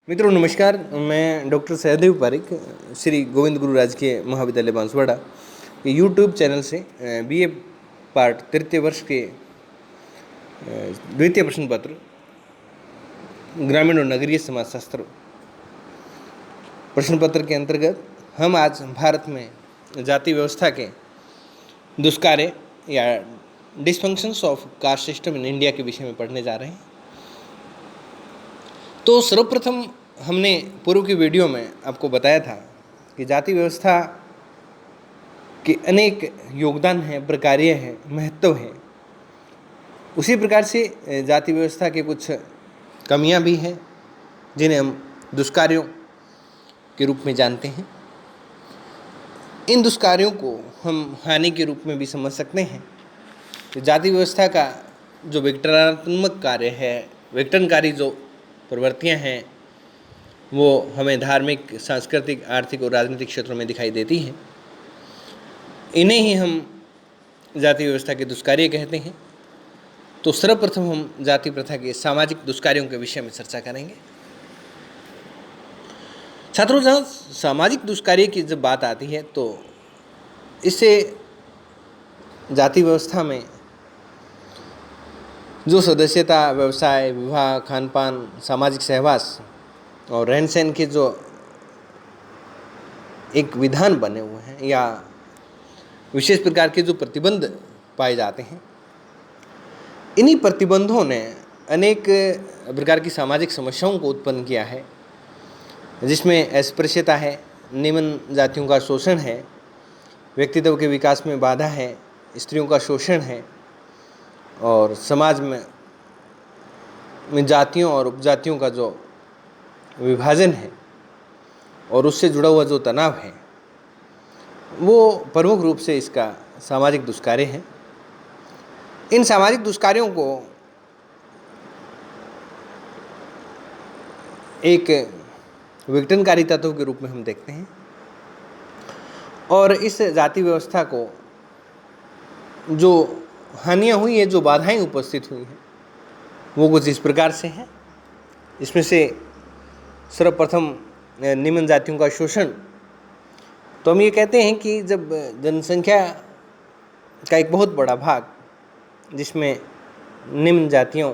मित्रों नमस्कार। मैं डॉक्टर सहदेव पारिक श्री गोविंद गुरु राजकीय महाविद्यालय बांसवाड़ा के यूट्यूब चैनल से बीए पार्ट तृतीय वर्ष के द्वितीय प्रश्न पत्र ग्रामीण और नगरीय समाजशास्त्र प्रश्न पत्र के अंतर्गत हम आज भारत में जाति व्यवस्था के दुष्कार्य या dysfunctions of caste system in India के विषय में पढ़ने जा रहे हैं। तो सर्वप्रथम हमने पूर्व की वीडियो में आपको बताया था कि जाति व्यवस्था के अनेक योगदान हैं, प्रकार्य हैं, महत्व हैं। उसी प्रकार से जाति व्यवस्था के कुछ कमियां भी हैं जिन्हें हम दुष्कार्यों के रूप में जानते हैं। इन दुष्कार्यों को हम हानि के रूप में भी समझ सकते हैं। तो जाति व्यवस्था का जो विघटनात्मक कार्य है, विघटनकारी जो प्रवृत्तियां हैं, वो हमें धार्मिक, सांस्कृतिक, आर्थिक और राजनीतिक क्षेत्रों में दिखाई देती हैं। इन्हें ही हम जाति व्यवस्था के दुष्कार्य कहते हैं। तो सर्वप्रथम हम जाति प्रथा के सामाजिक दुष्कार्यों के विषय में चर्चा करेंगे। छात्रों, जहाँ सामाजिक दुष्कार्य की जब बात आती है तो इससे जाति व्यवस्था में जो सदस्यता, व्यवसाय, विवाह, खान पान, सामाजिक सहवास और रहन सहन के जो एक विधान बने हुए हैं या विशेष प्रकार के जो प्रतिबंध पाए जाते हैं, इन्हीं प्रतिबंधों ने अनेक प्रकार की सामाजिक समस्याओं को उत्पन्न किया है, जिसमें अस्पृश्यता है, निम्न जातियों का शोषण है, व्यक्तित्व के विकास में बाधा है, स्त्रियों का शोषण है और समाज में जातियों और उपजातियों का जो विभाजन है और उससे जुड़ा हुआ जो तनाव है, वो प्रमुख रूप से इसका सामाजिक दुष्कार्य है। इन सामाजिक दुष्कार्यों को एक विघटनकारी तत्व के रूप में हम देखते हैं और इस जाति व्यवस्था को जो हानियाँ हुई हैं, जो बाधाएं उपस्थित हुई हैं, वो कुछ इस प्रकार से हैं। इसमें से सर्वप्रथम निम्न जातियों का शोषण। तो हम ये कहते हैं कि जब जनसंख्या का एक बहुत बड़ा भाग, जिसमें निम्न जातियों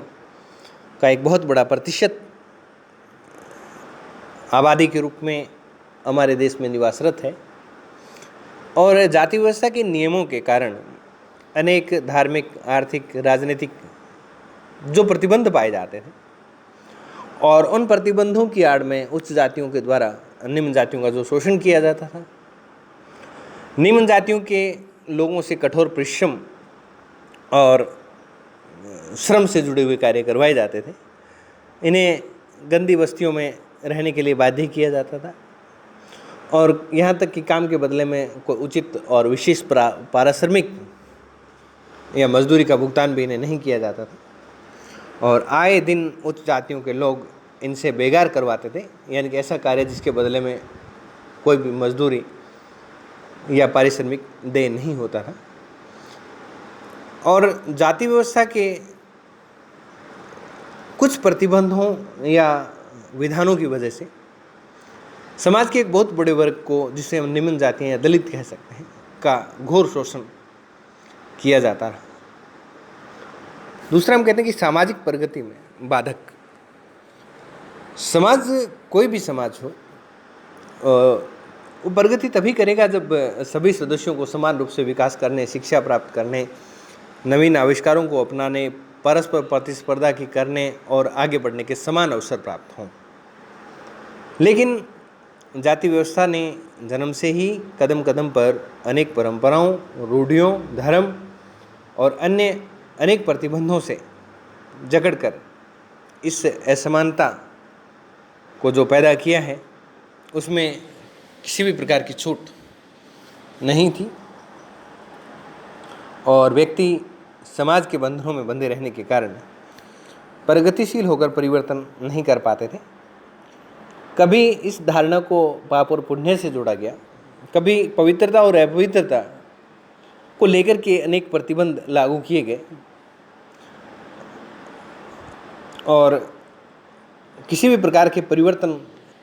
का एक बहुत बड़ा प्रतिशत आबादी के रूप में हमारे देश में निवासरत है, और जाति व्यवस्था के नियमों के कारण अनेक धार्मिक, आर्थिक, राजनीतिक जो प्रतिबंध पाए जाते थे और उन प्रतिबंधों की आड़ में उच्च जातियों के द्वारा निम्न जातियों का जो शोषण किया जाता था, निम्न जातियों के लोगों से कठोर परिश्रम और श्रम से जुड़े हुए कार्य करवाए जाते थे। इन्हें गंदी बस्तियों में रहने के लिए बाध्य किया जाता था और यहाँ तक कि काम के बदले में कोई उचित और विशेष पारिश्रमिक या मजदूरी का भुगतान भी इन्हें नहीं किया जाता था और आए दिन उच्च जातियों के लोग इनसे बेगार करवाते थे, यानी कि ऐसा कार्य जिसके बदले में कोई भी मजदूरी या पारिश्रमिक देय नहीं होता था। और जाति व्यवस्था के कुछ प्रतिबंधों या विधानों की वजह से समाज के एक बहुत बड़े वर्ग को, जिसे हम निम्न जातियाँ या दलित कह सकते हैं, का घोर शोषण किया जाता रहा। दूसरा हम कहते हैं कि सामाजिक प्रगति में बाधक। समाज, कोई भी समाज हो, वो प्रगति तभी करेगा जब सभी सदस्यों को समान रूप से विकास करने, शिक्षा प्राप्त करने, नवीन आविष्कारों को अपनाने, परस्पर प्रतिस्पर्धा की करने और आगे बढ़ने के समान अवसर प्राप्त हों। लेकिन जाति व्यवस्था ने जन्म से ही कदम कदम पर अनेक परंपराओं, रूढ़ियों, धर्म और अन्य अनेक प्रतिबंधों से जकड़कर इस असमानता को जो पैदा किया है, उसमें किसी भी प्रकार की छूट नहीं थी और व्यक्ति समाज के बंधनों में बंधे रहने के कारण प्रगतिशील होकर परिवर्तन नहीं कर पाते थे। कभी इस धारणा को पाप और पुण्य से जोड़ा गया, कभी पवित्रता और अपवित्रता को लेकर के अनेक प्रतिबंध लागू किए गए और किसी भी प्रकार के परिवर्तन,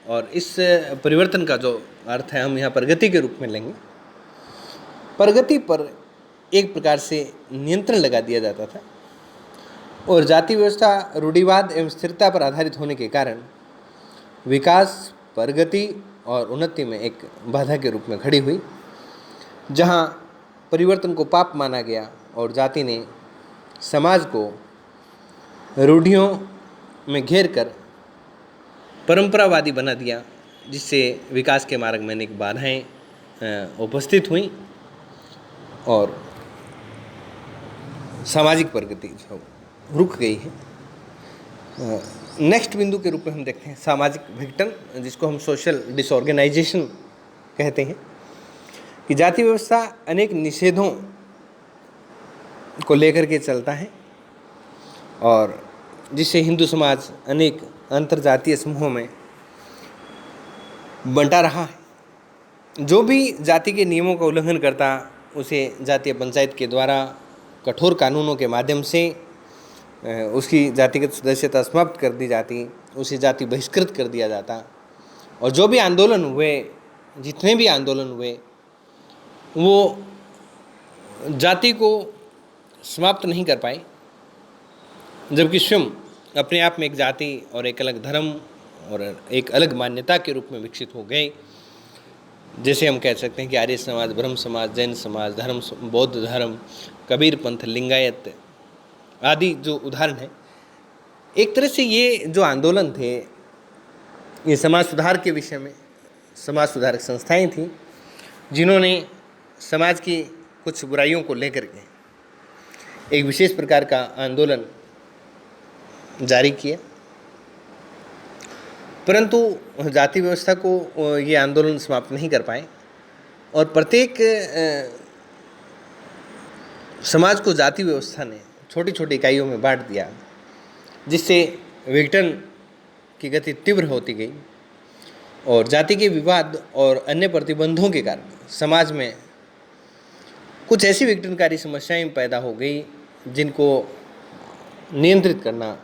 और इस परिवर्तन का जो अर्थ है हम यहाँ प्रगति के रूप में लेंगे, प्रगति पर एक प्रकार से नियंत्रण लगा दिया जाता था। और जाति व्यवस्था रूढ़िवाद एवं स्थिरता पर आधारित होने के कारण विकास, प्रगति और उन्नति में एक बाधा के रूप में खड़ी हुई, जहाँ परिवर्तन को पाप माना गया और जाति ने समाज को रूढ़ियों में घेर कर परंपरावादी बना दिया, जिससे विकास के मार्ग में अनेक बाधाएं उपस्थित हुई और सामाजिक प्रगति जो रुक गई है। नेक्स्ट बिंदु के रूप में हम देखते हैं सामाजिक विघटन, जिसको हम सोशल डिसऑर्गेनाइजेशन कहते हैं, कि जाति व्यवस्था अनेक निषेधों को लेकर के चलता है और जिससे हिंदू समाज अनेक अंतर्जातीय समूहों में बंटा रहा है। जो भी जाति के नियमों का उल्लंघन करता उसे जातीय पंचायत के द्वारा कठोर कानूनों के माध्यम से उसकी जातिगत सदस्यता समाप्त कर दी जाती, उसे जाति बहिष्कृत कर दिया जाता। और जो भी आंदोलन हुए, जितने भी आंदोलन हुए, वो जाति को समाप्त नहीं कर पाए, जबकि स्वयं अपने आप में एक जाति और एक अलग धर्म और एक अलग मान्यता के रूप में विकसित हो गए। जैसे हम कह सकते हैं कि आर्य समाज, ब्रह्म समाज, जैन समाज, बौद्ध धर्म, कबीर पंथ, लिंगायत आदि जो उदाहरण है। एक तरह से ये जो आंदोलन थे, ये समाज सुधार के विषय में समाज सुधारक संस्थाएं थीं, जिन्होंने समाज की कुछ बुराइयों को लेकर के एक विशेष प्रकार का आंदोलन जारी किया। परंतु जाति व्यवस्था को ये आंदोलन समाप्त नहीं कर पाए और प्रत्येक समाज को जाति व्यवस्था ने छोटी छोटी इकाइयों में बांट दिया, जिससे विघटन की गति तीव्र होती गई और जाति के विवाद और अन्य प्रतिबंधों के कारण समाज में कुछ ऐसी विघटनकारी समस्याएं पैदा हो गई जिनको नियंत्रित करना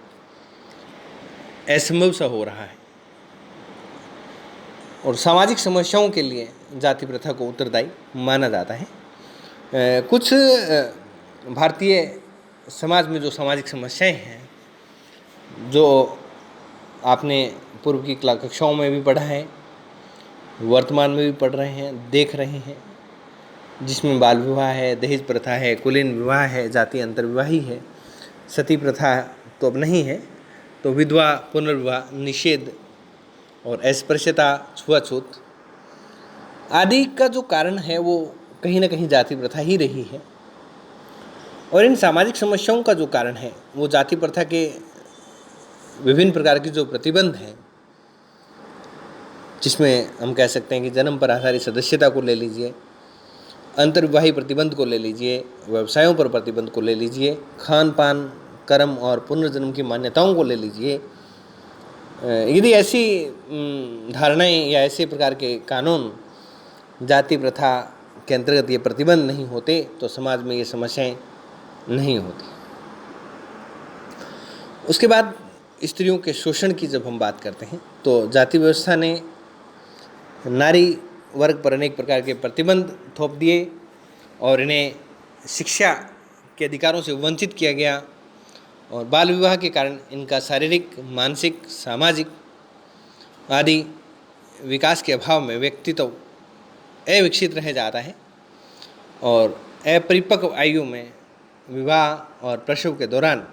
असंभव सा हो रहा है। और सामाजिक समस्याओं के लिए जाति प्रथा को उत्तरदायी माना जाता है। कुछ भारतीय समाज में जो सामाजिक समस्याएं हैं, जो आपने पूर्व की कक्षाओं में भी पढ़ा है, वर्तमान में भी पढ़ रहे हैं, देख रहे हैं, जिसमें बाल विवाह है, दहेज प्रथा है, कुलीन विवाह है, जाति अंतर्विवाही है, सती प्रथा तो अब नहीं है, तो विधवा पुनर्विवाह निषेध और अस्पृश्यता, छुआछूत आदि का जो कारण है वो कहीं ना कहीं जाति प्रथा ही रही है। और इन सामाजिक समस्याओं का जो कारण है वो जाति प्रथा के विभिन्न प्रकार की जो प्रतिबंध हैं, जिसमें हम कह सकते हैं कि जन्म पर आधारित सदस्यता को ले लीजिए, अंतर्विवाही प्रतिबंध को ले लीजिए, व्यवसायों पर प्रतिबंध को ले लीजिए, खान पान, कर्म और पुनर्जन्म की मान्यताओं को ले लीजिए। यदि ऐसी धारणाएं या ऐसे प्रकार के कानून जाति प्रथा के अंतर्गत ये प्रतिबंध नहीं होते तो समाज में ये समस्याएं नहीं होती। उसके बाद स्त्रियों के शोषण की जब हम बात करते हैं तो जाति व्यवस्था ने नारी वर्ग पर अनेक प्रकार के प्रतिबंध थोप दिए और इन्हें शिक्षा के अधिकारों से वंचित किया गया और बाल विवाह के कारण इनका शारीरिक, मानसिक, सामाजिक आदि विकास के अभाव में व्यक्तित्व अविकसित रह जाता है और अपरिपक्व आयु में विवाह और प्रसव के दौरान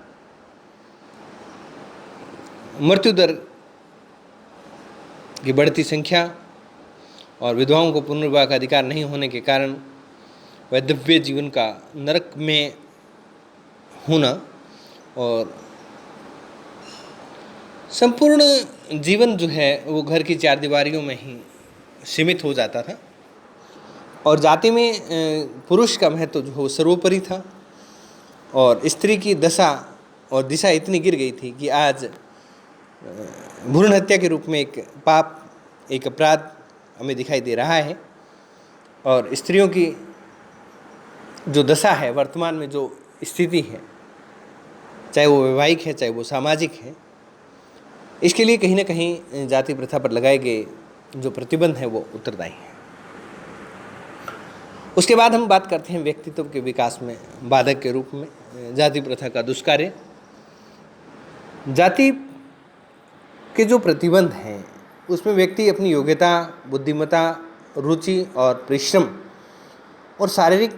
मृत्यु दर की बढ़ती संख्या और विधवाओं को पुनर्विवाह का अधिकार नहीं होने के कारण वैधव्य जीवन का नरक में होना और संपूर्ण जीवन जो है वो घर की चार दीवारियों में ही सीमित हो जाता था और जाति में पुरुष का महत्व जो है सर्वोपरि था और स्त्री की दशा और दिशा इतनी गिर गई थी कि आज भ्रूण हत्या के रूप में एक पाप, एक अपराध हमें दिखाई दे रहा है और स्त्रियों की जो दशा है, वर्तमान में जो स्थिति है, चाहे वो वैवाहिक है चाहे वो सामाजिक है, इसके लिए कहीं ना कहीं जाति प्रथा पर लगाए गए जो प्रतिबंध हैं वो उत्तरदायी हैं। उसके बाद हम बात करते हैं व्यक्तित्व के विकास में बाधक के रूप में जाति प्रथा का दुष्कार्य। जाति के जो प्रतिबंध हैं उसमें व्यक्ति अपनी योग्यता, बुद्धिमत्ता, रुचि और परिश्रम और शारीरिक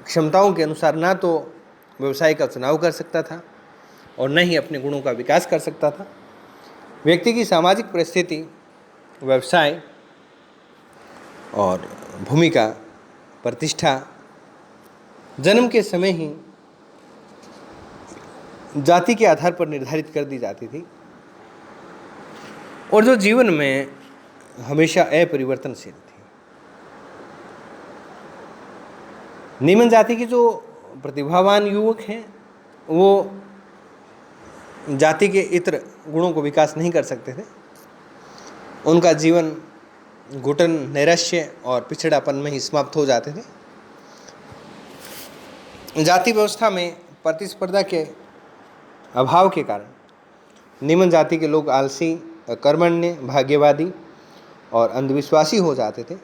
क्षमताओं के अनुसार ना तो व्यवसाय का चुनाव कर सकता था और न ही अपने गुणों का विकास कर सकता था। व्यक्ति की सामाजिक परिस्थिति, व्यवसाय और भूमिका, प्रतिष्ठा जन्म के समय ही जाति के आधार पर निर्धारित कर दी जाती थी और जो जीवन में हमेशा अपरिवर्तनशील थी। निम्न जाति के जो प्रतिभावान युवक हैं वो जाति के इतर गुणों को विकास नहीं कर सकते थे। उनका जीवन घुटन, नैराश्य और पिछड़ापन में ही समाप्त हो जाते थे। जाति व्यवस्था में प्रतिस्पर्धा के अभाव के कारण निम्न जाति के लोग आलसी, अकर्मण्य, भाग्यवादी और अंधविश्वासी हो जाते थे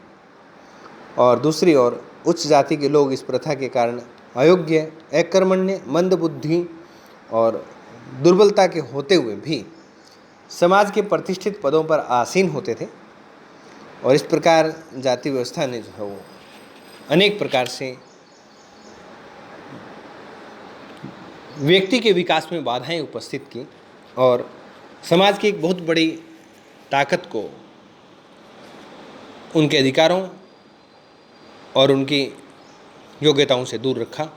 और दूसरी ओर उच्च जाति के लोग इस प्रथा के कारण अयोग्य, अकर्मण्य, मंदबुद्धि और दुर्बलता के होते हुए भी समाज के प्रतिष्ठित पदों पर आसीन होते थे और इस प्रकार जाति व्यवस्था ने जो है वो अनेक प्रकार से व्यक्ति के विकास में बाधाएं उपस्थित की और समाज की एक बहुत बड़ी ताकत को उनके अधिकारों और उनकी योग्यताओं से दूर रखा।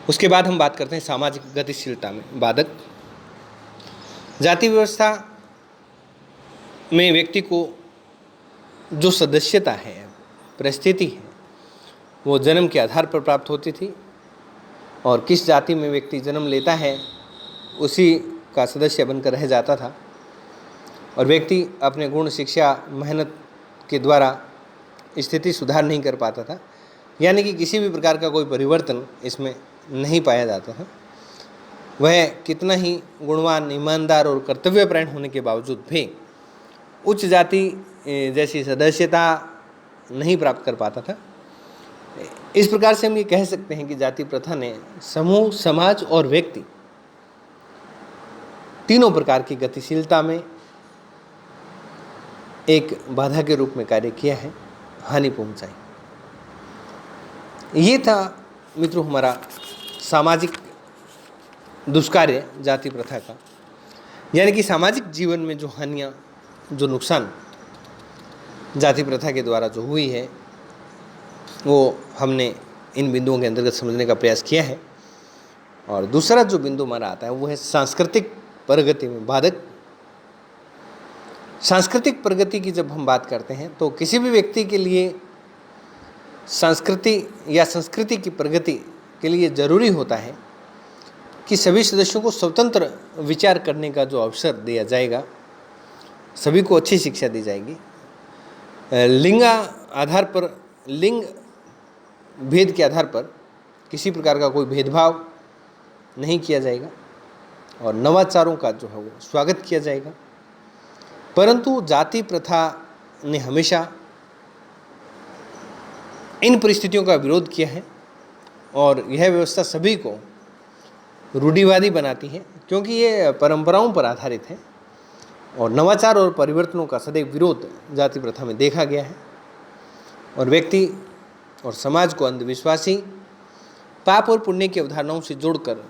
उसके बाद हम बात करते हैं सामाजिक गतिशीलता में बाधक। जाति व्यवस्था में व्यक्ति को जो सदस्यता है, परिस्थिति है, वो जन्म के आधार पर प्राप्त होती थी और किस जाति में व्यक्ति जन्म लेता है उसी का सदस्य बनकर रह जाता था और व्यक्ति अपने गुण, शिक्षा, मेहनत के द्वारा स्थिति सुधार नहीं कर पाता था, यानी कि किसी भी प्रकार का कोई परिवर्तन इसमें नहीं पाया जाता था। वह कितना ही गुणवान, ईमानदार और कर्तव्यपरायण होने के बावजूद भी उच्च जाति जैसी सदस्यता नहीं प्राप्त कर पाता था। इस प्रकार से हम ये कह सकते हैं कि जाति प्रथा ने समूह, समाज और व्यक्ति तीनों प्रकार की गतिशीलता में एक बाधा के रूप में कार्य किया है, हानि पहुंचाई। ये था मित्रों हमारा सामाजिक दुष्कार्य जाति प्रथा का, यानी कि सामाजिक जीवन में जो हानियाँ, जो नुकसान जाति प्रथा के द्वारा जो हुई है वो हमने इन बिंदुओं के अंतर्गत समझने का प्रयास किया है। और दूसरा जो बिंदु हमारा आता है वो है सांस्कृतिक प्रगति में बाधक। सांस्कृतिक प्रगति की जब हम बात करते हैं तो किसी भी व्यक्ति के लिए संस्कृति या संस्कृति की प्रगति के लिए ज़रूरी होता है कि सभी सदस्यों को स्वतंत्र विचार करने का जो अवसर दिया जाएगा, सभी को अच्छी शिक्षा दी जाएगी, लिंग आधार पर, लिंग भेद के आधार पर किसी प्रकार का कोई भेदभाव नहीं किया जाएगा और नवाचारों का जो है वो स्वागत किया जाएगा। परंतु जाति प्रथा ने हमेशा इन परिस्थितियों का विरोध किया है और यह व्यवस्था सभी को रूढ़िवादी बनाती है, क्योंकि ये परंपराओं पर आधारित है और नवाचार और परिवर्तनों का सदैव विरोध जाति प्रथा में देखा गया है और व्यक्ति और समाज को अंधविश्वासी, पाप और पुण्य की अवधारणाओं से जोड़कर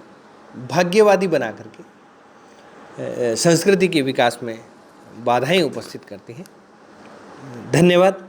भाग्यवादी बना करके संस्कृति के विकास में बाधाएं उपस्थित करती हैं। धन्यवाद।